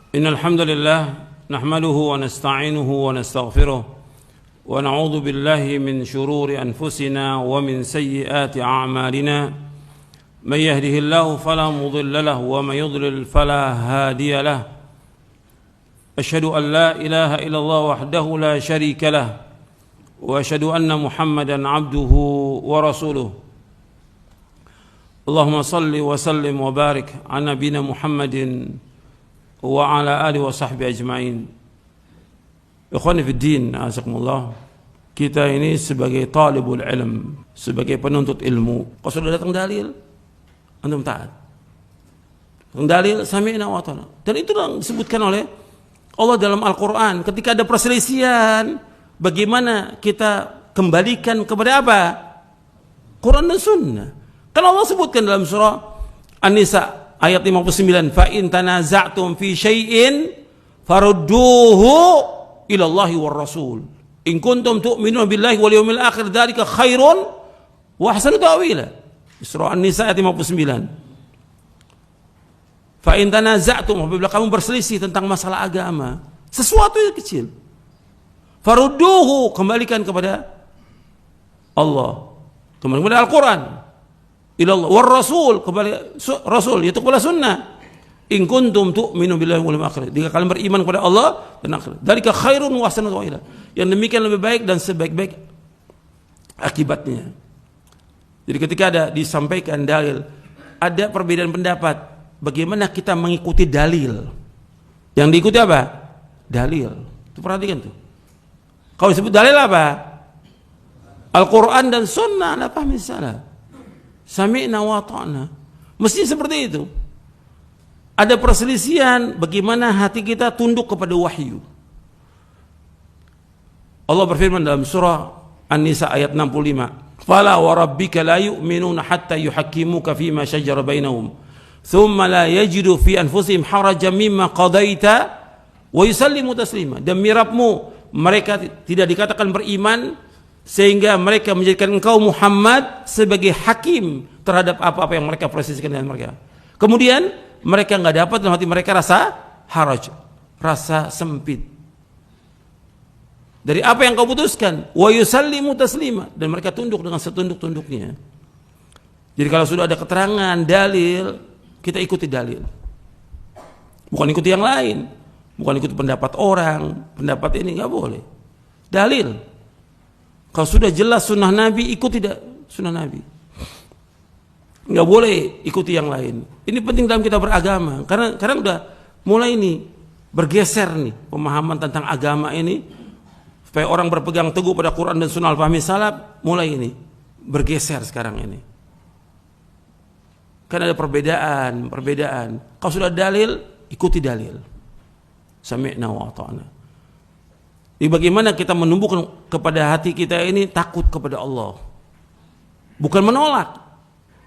إن الحمد لله نحمده ونستعينه ونستغفره ونعوذ بالله من شرور أنفسنا ومن سيئات أعمالنا من يهده الله فلا مضل له ومن يضلل فلا هادي له أشهد أن لا إله إلا الله وحده لا شريك له وأشهد أن محمدا عبده ورسوله اللهم صل وسلم وبارك على نبينا محمد وعلى آله وصحبه أجمعين. Ikhwani fi din, azakumullah. Kita ini sebagai talibul ilm, sebagai penuntut ilmu. Kalau sudah datang dalil, antum taat. Dalil sami'na wa ata'na. Dan itu yang disebutkan oleh Allah dalam Al-Qur'an. Ketika ada perselisihan, bagaimana kita kembalikan kepada apa? Quran dan Sunnah. Kan Allah sebutkan dalam surah An-Nisa ayat 59, fa in tanaza'tum fi syai'in farudduhu ila Allahi war Rasul. In kuntum tu'minuna billahi wal yawmil akhir dzalika khairun wa ahsanu ta'wila. Surah An-Nisa ayat 59. Fa in tanaza'tum, apabila kamu berselisih tentang masalah agama, sesuatu yang kecil, farudduhu, kembalikan kepada Allah, kembali kepada Al-Quran, ilallah war Rasul, kembali Rasul, yaitu kepada sunnah. In kuntum tu'minu billahi wal yawmil akhir, jika kalian beriman kepada Allah dan akhirat, dzalika khairun wa ahsanu ta'wila, yang demikian lebih baik dan sebaik-baik akibatnya. Jadi ketika ada disampaikan dalil, ada perbedaan pendapat, bagaimana kita mengikuti dalil? Yang diikuti apa? Dalil. Itu perhatikan tuh. Kalau disebut dalil apa? Al-Quran dan Sunnah, apa misalnya? Sami'na wa ta'na. Mesti seperti itu. Ada perselisihan, bagaimana hati kita tunduk kepada wahyu. Allah berfirman dalam surah An-Nisa ayat 65, fala wa rabbika la yu'minuna hatta yuhakkimuka fima shajara bainahum thumma la yajidu fi anfusihim harajan mimma qadaita wa yusallimu taslima. Demi Rabbmu, mereka tidak dikatakan beriman sehingga mereka menjadikan engkau Muhammad sebagai hakim terhadap apa-apa yang mereka proseskan dengan mereka. Kemudian mereka nggak dapat dalam hati mereka rasa haraj, rasa sempit dari apa yang kau putuskan. Wa yusallimu taslima, dan mereka tunduk dengan setunduk-tunduknya. Jadi kalau sudah ada keterangan dalil, kita ikuti dalil, bukan ikuti yang lain, bukan ikuti pendapat orang, pendapat ini nggak boleh. Dalil. Kalau sudah jelas sunnah Nabi, ikuti sunnah Nabi. Nggak boleh ikuti yang lain. Ini penting dalam kita beragama. Karena udah mulai nih bergeser nih pemahaman tentang agama ini, supaya orang berpegang teguh pada Quran dan Sunnah al-fahmi salaf, mulai ini bergeser sekarang ini. Karena ada perbedaan. Kalau sudah dalil, ikuti dalil. Sami'na wa ata'na. Jadi bagaimana kita menumbuhkan kepada hati kita ini takut kepada Allah, bukan menolak,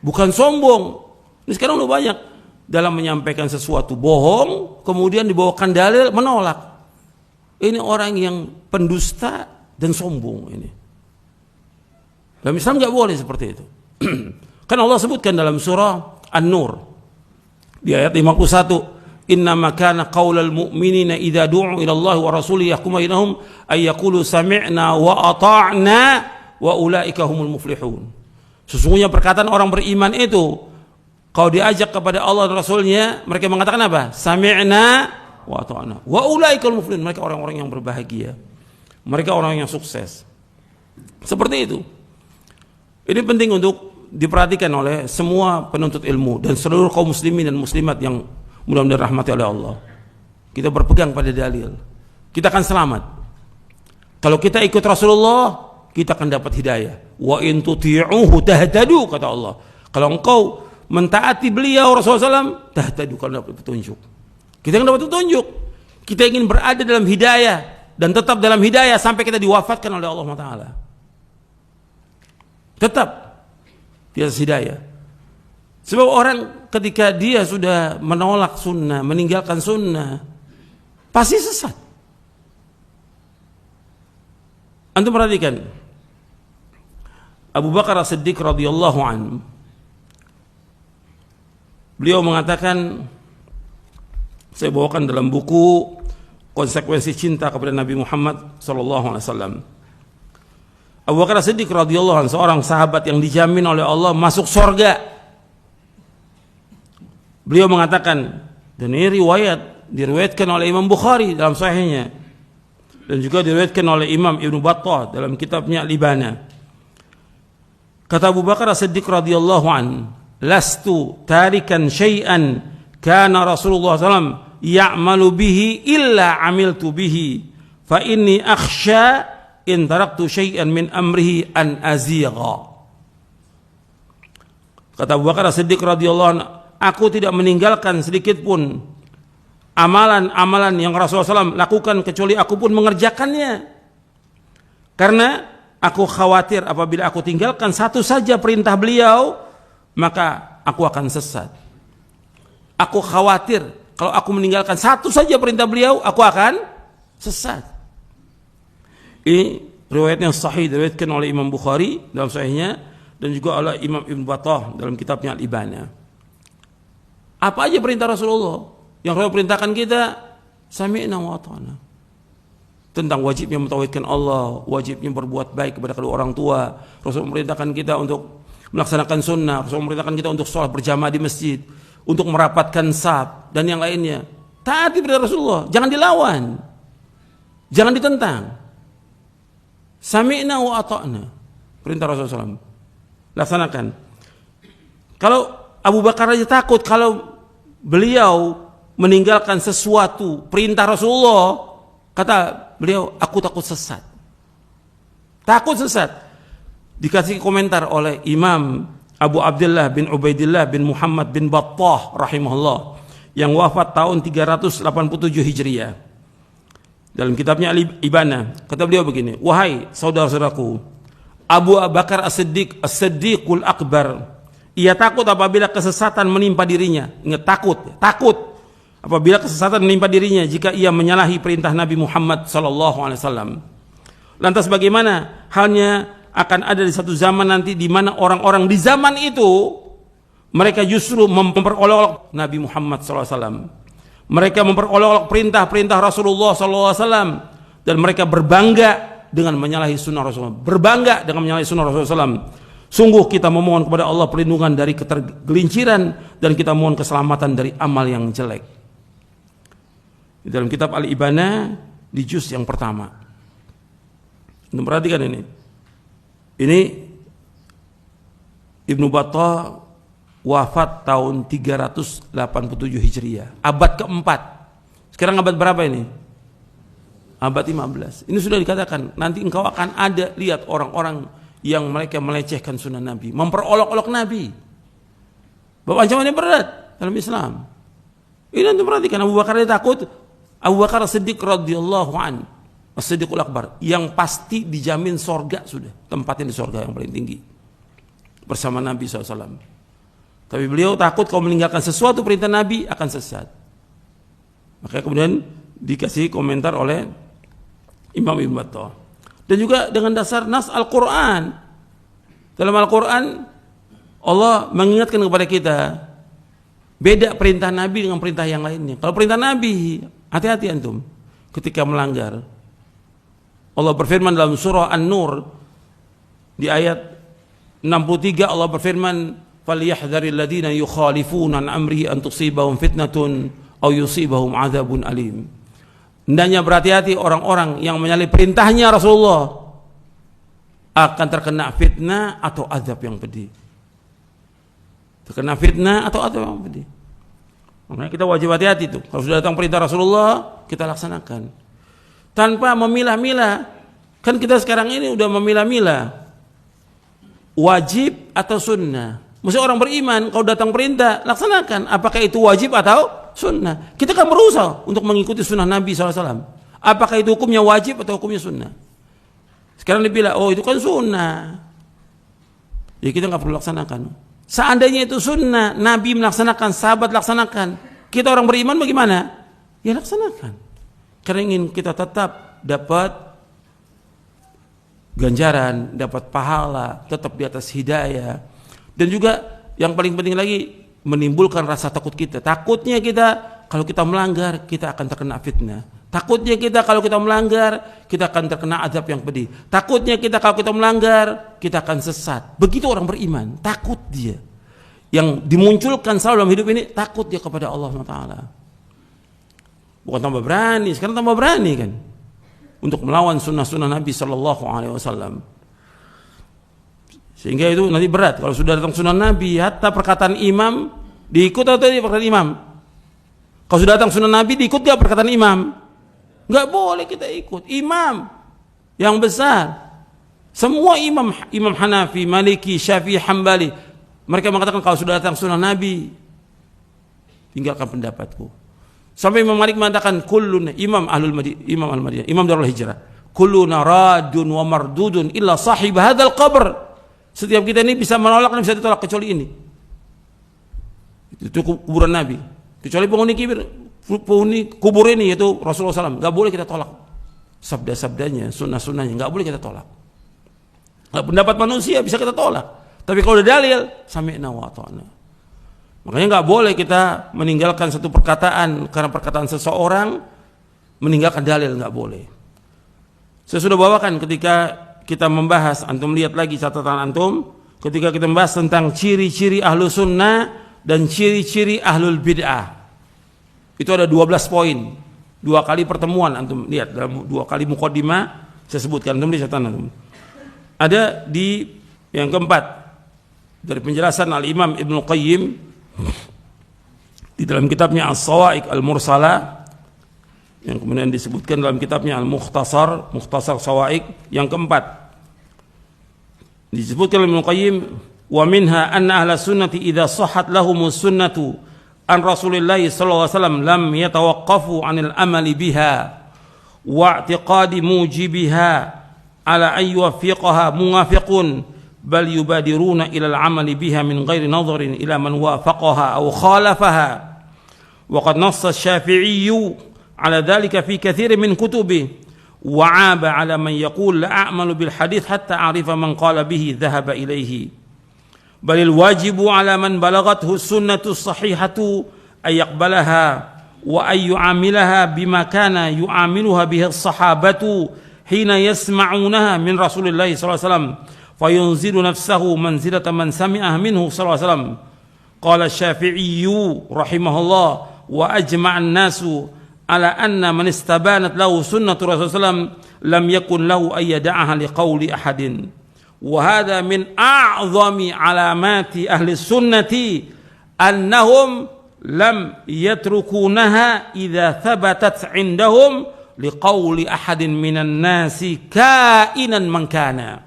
bukan sombong. Ini sekarang udah banyak dalam menyampaikan sesuatu bohong, kemudian dibawakan dalil menolak. Ini orang yang pendusta dan sombong ini. Dalam Islam nggak boleh seperti itu. Kan Allah sebutkan dalam surah An-Nur di ayat 51. Innama kana qaulal mu'minina idza du'u ila Allah wa rasulihi yahkum bainahum ay yaqulu sami'na wa ata'na wa ulaika humul muflihun. Sesungguhnya perkataan orang beriman itu, kalau diajak kepada Allah dan Rasulnya, mereka mengatakan apa? Sami'na wa ata'na wa ulaika humul muflihun. Mereka orang-orang yang berbahagia, mereka orang yang sukses. Seperti itu. Ini penting untuk diperhatikan oleh semua penuntut ilmu dan seluruh kaum muslimin dan muslimat yang mudah-mudahan dirahmati oleh Allah. Kita berpegang pada dalil, kita akan selamat. Kalau kita ikut Rasulullah, kita akan dapat hidayah. Wa in tuti'uhu tahtadu, kata Allah. Kalau engkau mentaati beliau Rasulullah SAW, tahtadu, kalau dapat petunjuk. Kita akan dapat petunjuk. Kita ingin berada dalam hidayah dan tetap dalam hidayah sampai kita diwafatkan oleh Allah Taala. Tetap di atas hidayah. Sebab orang ketika dia sudah menolak sunnah, meninggalkan sunnah, pasti sesat. Antum perhatikan Abu Bakar As-Siddiq radhiyallahu anhu, beliau mengatakan Saya bawakan dalam buku Konsekuensi Cinta kepada Nabi Muhammad SAW. Abu Bakar As-Siddiq radhiyallahu anhu, seorang sahabat yang dijamin oleh Allah masuk surga. Beliau mengatakan, dan ini diriwayatkan oleh Imam Bukhari dalam sahihnya, dan juga diriwayatkan oleh Imam Ibnu Battah dalam kitabnya Al-Ibana. Kata Abu Bakar As-Siddiq radhiyallahu anhu, lastu tarikan syai'an kana Rasulullah SAW ya'malu bihi illa amiltu bihi fa inni akhsha in taraktu syai'an min amrihi an azigha. Kata Abu Bakar As-Siddiq radhiyallahu anhu, aku tidak meninggalkan sedikit pun amalan-amalan yang Rasulullah SAW lakukan kecuali aku pun mengerjakannya, karena aku khawatir apabila aku tinggalkan satu saja perintah beliau maka aku akan sesat. Aku khawatir kalau aku meninggalkan satu saja perintah beliau, aku akan sesat. Ini riwayat yang sahih, diriwayatkan oleh Imam Bukhari dalam sahihnya, dan juga oleh Imam Ibnu Battah dalam kitabnya Al-Ibana. Apa aja perintah Rasulullah yang Rasul perintahkan kita? Sami'na wa ata'na. Tentang wajibnya mentauhidkan Allah, wajibnya berbuat baik kepada kedua orang tua. Rasul memerintahkan kita untuk melaksanakan sunnah. Rasul memerintahkan kita untuk sholat berjamaah di masjid, untuk merapatkan saf dan yang lainnya. Taati pada Rasulullah, jangan dilawan, jangan ditentang. Sami'na wa ata'na, perintah Rasulullah SAW, laksanakan. Kalau Abu Bakar aja takut kalau beliau meninggalkan sesuatu perintah Rasulullah, kata beliau, aku takut sesat. Takut sesat. Dikasih komentar oleh Imam Abu Abdullah bin Ubaidillah bin Muhammad bin Battah rahimahullah, yang wafat tahun 387 Hijriah. Dalam kitabnya Al-Ibana, kata beliau begini, wahai saudara-saudaraku, Abu Bakar As-Siddiq, As-Siddiqul Akbar, ia takut apabila kesesatan menimpa dirinya. Ingat, takut apabila kesesatan menimpa dirinya jika ia menyalahi perintah Nabi Muhammad SAW. Lantas bagaimana halnya akan ada di satu zaman nanti di mana orang-orang di zaman itu mereka justru memperolok Nabi Muhammad SAW. Mereka memperolok perintah-perintah Rasulullah SAW, dan mereka berbangga dengan menyalahi sunnah Rasulullah. Berbangga dengan menyalahi sunnah Rasulullah SAW. Sungguh kita memohon kepada Allah perlindungan dari ketergelinciran, dan kita mohon keselamatan dari amal yang jelek. Di dalam kitab Al-Ibana di juz yang pertama. Untuk perhatikan ini. Ini Ibnu Battah wafat tahun 387 Hijriah, abad keempat. Sekarang abad berapa ini? Abad 15. Ini sudah dikatakan, nanti engkau akan ada lihat orang-orang yang mereka melecehkan sunnah Nabi, memperolok-olok Nabi. Bahwa ancamannya berat dalam Islam. Ini nanti perhatikan, Abu Bakar takut. Abu Bakar As-Siddiq radhiyallahu anhu, As-Siddiqul Akbar, yang pasti dijamin sorga sudah, tempatnya di sorga yang paling tinggi bersama Nabi SAW. Tapi beliau takut kalau meninggalkan sesuatu perintah Nabi akan sesat. Makanya kemudian dikasih komentar oleh Imam Ibnu Battah. Dan juga dengan dasar nas Al-Quran. Dalam Al-Quran Allah mengingatkan kepada kita, beda perintah Nabi dengan perintah yang lainnya. Kalau perintah Nabi, hati-hati antum ketika melanggar. Allah berfirman dalam surah An-Nur di ayat 63, Allah berfirman, falyahdharil ladzina yukhalifuna an amrihi an tusibahum fitnatun aw yusibahum adzabun alim. Hendaknya berhati-hati orang-orang yang menyalahi perintahnya Rasulullah akan terkena fitnah atau azab yang pedih. Terkena fitnah atau azab yang pedih. Makanya kita wajib hati-hati tuh. Kalau sudah datang perintah Rasulullah, kita laksanakan tanpa memilah-milah. Kan kita sekarang ini udah memilah-milah wajib atau sunnah. Mesti orang beriman kalau datang perintah laksanakan, apakah itu wajib atau sunnah. Kita kan berusaha untuk mengikuti sunnah Nabi SAW. Apakah itu hukumnya wajib atau hukumnya sunnah. Sekarang dibilang, oh itu kan sunnah, ya kita nggak perlu laksanakan. Seandainya itu sunnah, Nabi melaksanakan, sahabat laksanakan, kita orang beriman bagaimana? Ya laksanakan, karena ingin kita tetap dapat ganjaran, dapat pahala, tetap di atas hidayah. Dan juga yang paling penting lagi, menimbulkan rasa takut kita. Takutnya kita kalau kita melanggar kita akan terkena fitnah. Takutnya kita kalau kita melanggar kita akan terkena azab yang pedih. Takutnya kita kalau kita melanggar kita akan sesat. Begitu orang beriman, takut dia. Yang dimunculkan selalu dalam hidup ini takut dia kepada Allah SWT. Bukan tambah berani, sekarang tambah berani kan untuk melawan sunnah-sunnah Nabi Sallallahu Alaihi Wasallam. Sehingga itu nanti berat kalau sudah datang sunnah Nabi, hatta perkataan imam diikut atau tidak perkataan imam. Kalau sudah datang sunnah Nabi diikut gak perkataan imam? Nggak boleh kita ikut imam yang besar. Semua imam Hanafi, Maliki, Syafi'i, Hambali, mereka mengatakan kalau sudah datang sunnah Nabi tinggalkan pendapatku. Sampai Imam Malik mengatakan kullun imam al-Madinah, imam Darul Hijrah, kulluna radun wa mardudun illa sahib hadzal qabr. Setiap kita ini bisa menolak dan bisa ditolak kecuali ini. Itu kuburan Nabi. Kecuali penghuni kubur ini yaitu Rasulullah SAW, nggak boleh kita tolak sabda-sabdanya, sunnah-sunnahnya, nggak boleh kita tolak. Pendapat manusia bisa kita tolak, tapi kalau ada dalil, sami'na wa ata'na. Makanya nggak boleh kita meninggalkan satu perkataan karena perkataan seseorang, meninggalkan dalil, nggak boleh. Saya sudah bawakan ketika kita membahas, antum lihat lagi catatan antum, ketika kita membahas tentang ciri-ciri ahlu sunnah dan ciri-ciri ahlul bid'ah. Itu ada 12 poin, 2 kali pertemuan antum lihat dalam 2 kali muqaddimah saya sebutkan, antum lihat catatan antum. Ada di yang keempat dari penjelasan Al-Imam Ibnu Qayyim di dalam kitabnya As-Sawa'iq Al-Mursalah, yang kemudian disebutkan dalam kitabnya Al-Mukhtasar, Mukhtasar Sawa'iq, yang keempat disebutkan oleh Ibnu Qayyim, wa minha anna ahla sunnati idza sahhat lahumus sunnatu an Rasulillah sallallahu alaihi wasallam lam yatawaqqafu 'anil amali biha wa i'tiqadi mujibiha ala ay yuwaffiqaha muwafiqun bal yubadiruna ila al-'amali biha min ghairi nadharin ila man wafaqaha aw khalafaha wa qad nassa asy-Syafi'i ala dhalika fi katsirin min kutubihi wa 'aba 'ala man yaqul la a'malu bil hadits hatta a'rifa man qala bihi dhahaba ilayhi balil wajibu 'ala man balaghathu sunnatu sahihatu ay yaqbalaha wa ay yu'amilaha bima kana yu'amiluha bihi as-sahabatu hina yasma'unaha min Rasulillah sallallahu alaihi wasallam fayunzilu nafsahu manzilata man sami'ah minhu sallallahu alaihi wasallam. Qala Syafi'i rahimahullah wa ajma'a an-nasu ala anna man istabanat lahu sunnatu Rasulullah sallallahu alaihi wasallam lam yakun lahu ay yad'aha liqauli ahadin. Wa hadha min a'zami alamati ahli sunnati annahum lam yatrukunaha idza thabatat 'indahum liqauli ahadin minan nasi kainan man kana.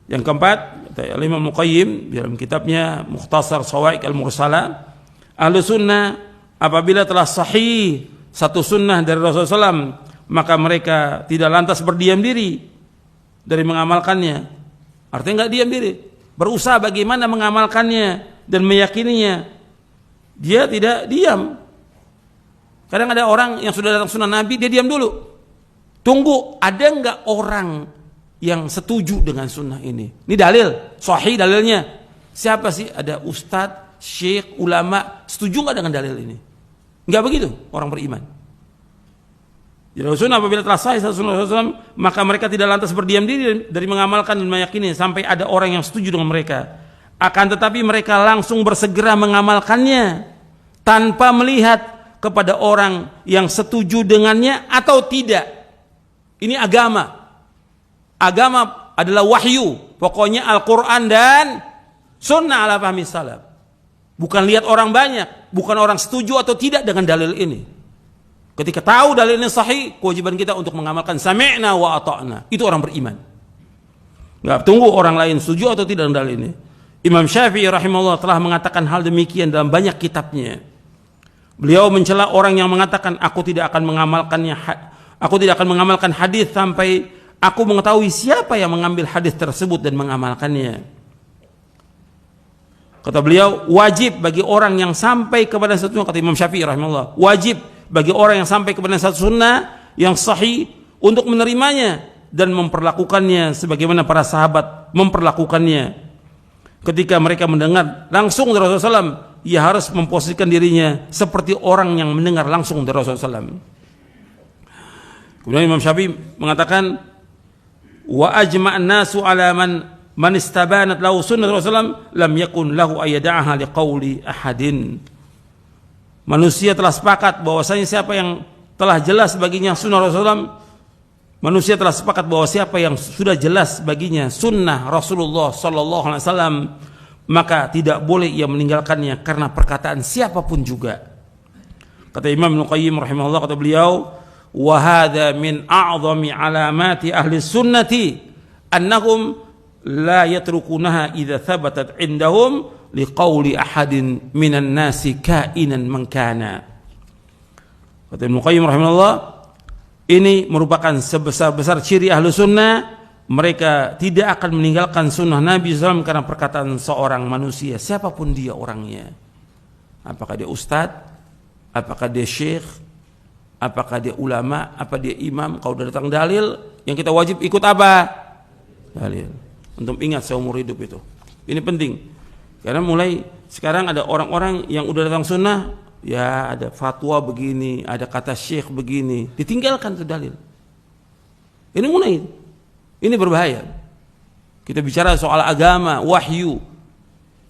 Yang keempat, Imam Muqayyim dalam kitabnya Mukhtasar Sawa'iq Al-Mursalah, ahlu sunnah apabila telah sahih satu sunnah dari Rasulullah SAW, maka mereka tidak lantas berdiam diri dari mengamalkannya. Artinya nggak diam diri, berusaha bagaimana mengamalkannya dan meyakininya. Dia tidak diam. Kadang ada orang yang sudah datang sunnah Nabi, dia diam dulu, tunggu ada nggak orang yang setuju dengan sunnah ini. Ini dalil, sahih dalilnya. Siapa sih? Ada ustadz, syekh, ulama, setuju nggak dengan dalil ini? Nggak begitu orang beriman. Jadi sunnah apabila telah sahih sunnah Rasulullah, maka mereka tidak lantas berdiam diri dari mengamalkan dan meyakini sampai ada orang yang setuju dengan mereka. Akan tetapi mereka langsung bersegera mengamalkannya tanpa melihat kepada orang yang setuju dengannya atau tidak. Ini agama. Agama adalah wahyu, pokoknya Al-Quran dan sunnah ala fahmi salaf. Bukan lihat orang banyak, bukan orang setuju atau tidak dengan dalil ini. Ketika tahu dalil ini sahih, kewajiban kita untuk mengamalkan sami'na wa ata'na. Itu orang beriman. Nggak tunggu orang lain setuju atau tidak dengan dalil ini. Imam Syafi'i rahimahullah telah mengatakan hal demikian dalam banyak kitabnya. Beliau mencela orang yang mengatakan aku tidak akan mengamalkan hadis sampai aku mengetahui siapa yang mengambil hadis tersebut dan mengamalkannya. Kata beliau, wajib bagi orang yang sampai kepada satu sunnah, kata Imam Syafi'i rahimahullah, wajib bagi orang yang sampai kepada satu sunnah yang sahih untuk menerimanya dan memperlakukannya sebagaimana para sahabat memperlakukannya. Ketika mereka mendengar langsung dari Rasulullah SAW, ia harus memposisikan dirinya seperti orang yang mendengar langsung dari Rasulullah SAW. Kemudian Imam Syafi'i mengatakan, wa ajma'an nasu ala man istabanat lahu sunnah Rasulullah lam yakun lahu ayyada'aha liqauli ahadin. Manusia telah sepakat bahwasanya siapa yang telah jelas baginya sunnah Rasulullah, manusia telah sepakat bahwa siapa yang sudah jelas baginya sunnah Rasulullah sallallahu alaihi wasallam, maka tidak boleh ia meninggalkannya karena perkataan siapapun juga. Kata Imam Ibnu Qayyim rahimahullah, kata beliau, wa hadza min a'zami alamati ahli sunnati annahum la yatrukunaha idza thabatat indahum liqauli ahadin minan nasi kainan man kana. Kata Ibnu Qayyim rahimahullah, ini merupakan sebesar-besar ciri ahlu sunnah, mereka tidak akan meninggalkan sunnah Nabi SAW karena perkataan seorang manusia, siapapun dia orangnya. Apakah dia ustadz, apakah dia syekh, apakah dia ulama, apa dia imam, kalau udah datang dalil, yang kita wajib ikut apa? Dalil. Untuk ingat seumur hidup itu. Ini penting. Karena mulai sekarang ada orang-orang yang udah datang sunnah, ya ada fatwa begini, ada kata syekh begini, ditinggalkan itu dalil. Ini mulai, ini berbahaya. Kita bicara soal agama, wahyu,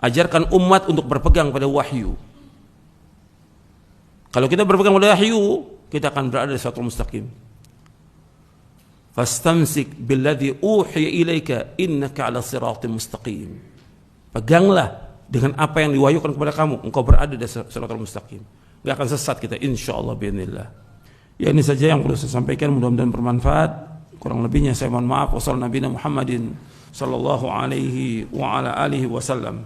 ajarkan umat untuk berpegang pada wahyu. Kalau kita berpegang pada wahyu, kita akan berada di siratal mustaqim. Fastamsik billadzi uhiya ilaika innaka 'ala siratal mustaqim. Peganglah dengan apa yang diwahyukan kepada kamu, engkau berada di siratal mustaqim. Enggak akan sesat kita insyaallah biidznillah. Ya, ini saja yang perlu saya sampaikan, mudah-mudahan bermanfaat. Kurang lebihnya saya mohon maaf. Wassallallahu Muhammadin sallallahu alaihi wa ala alihi wasallam.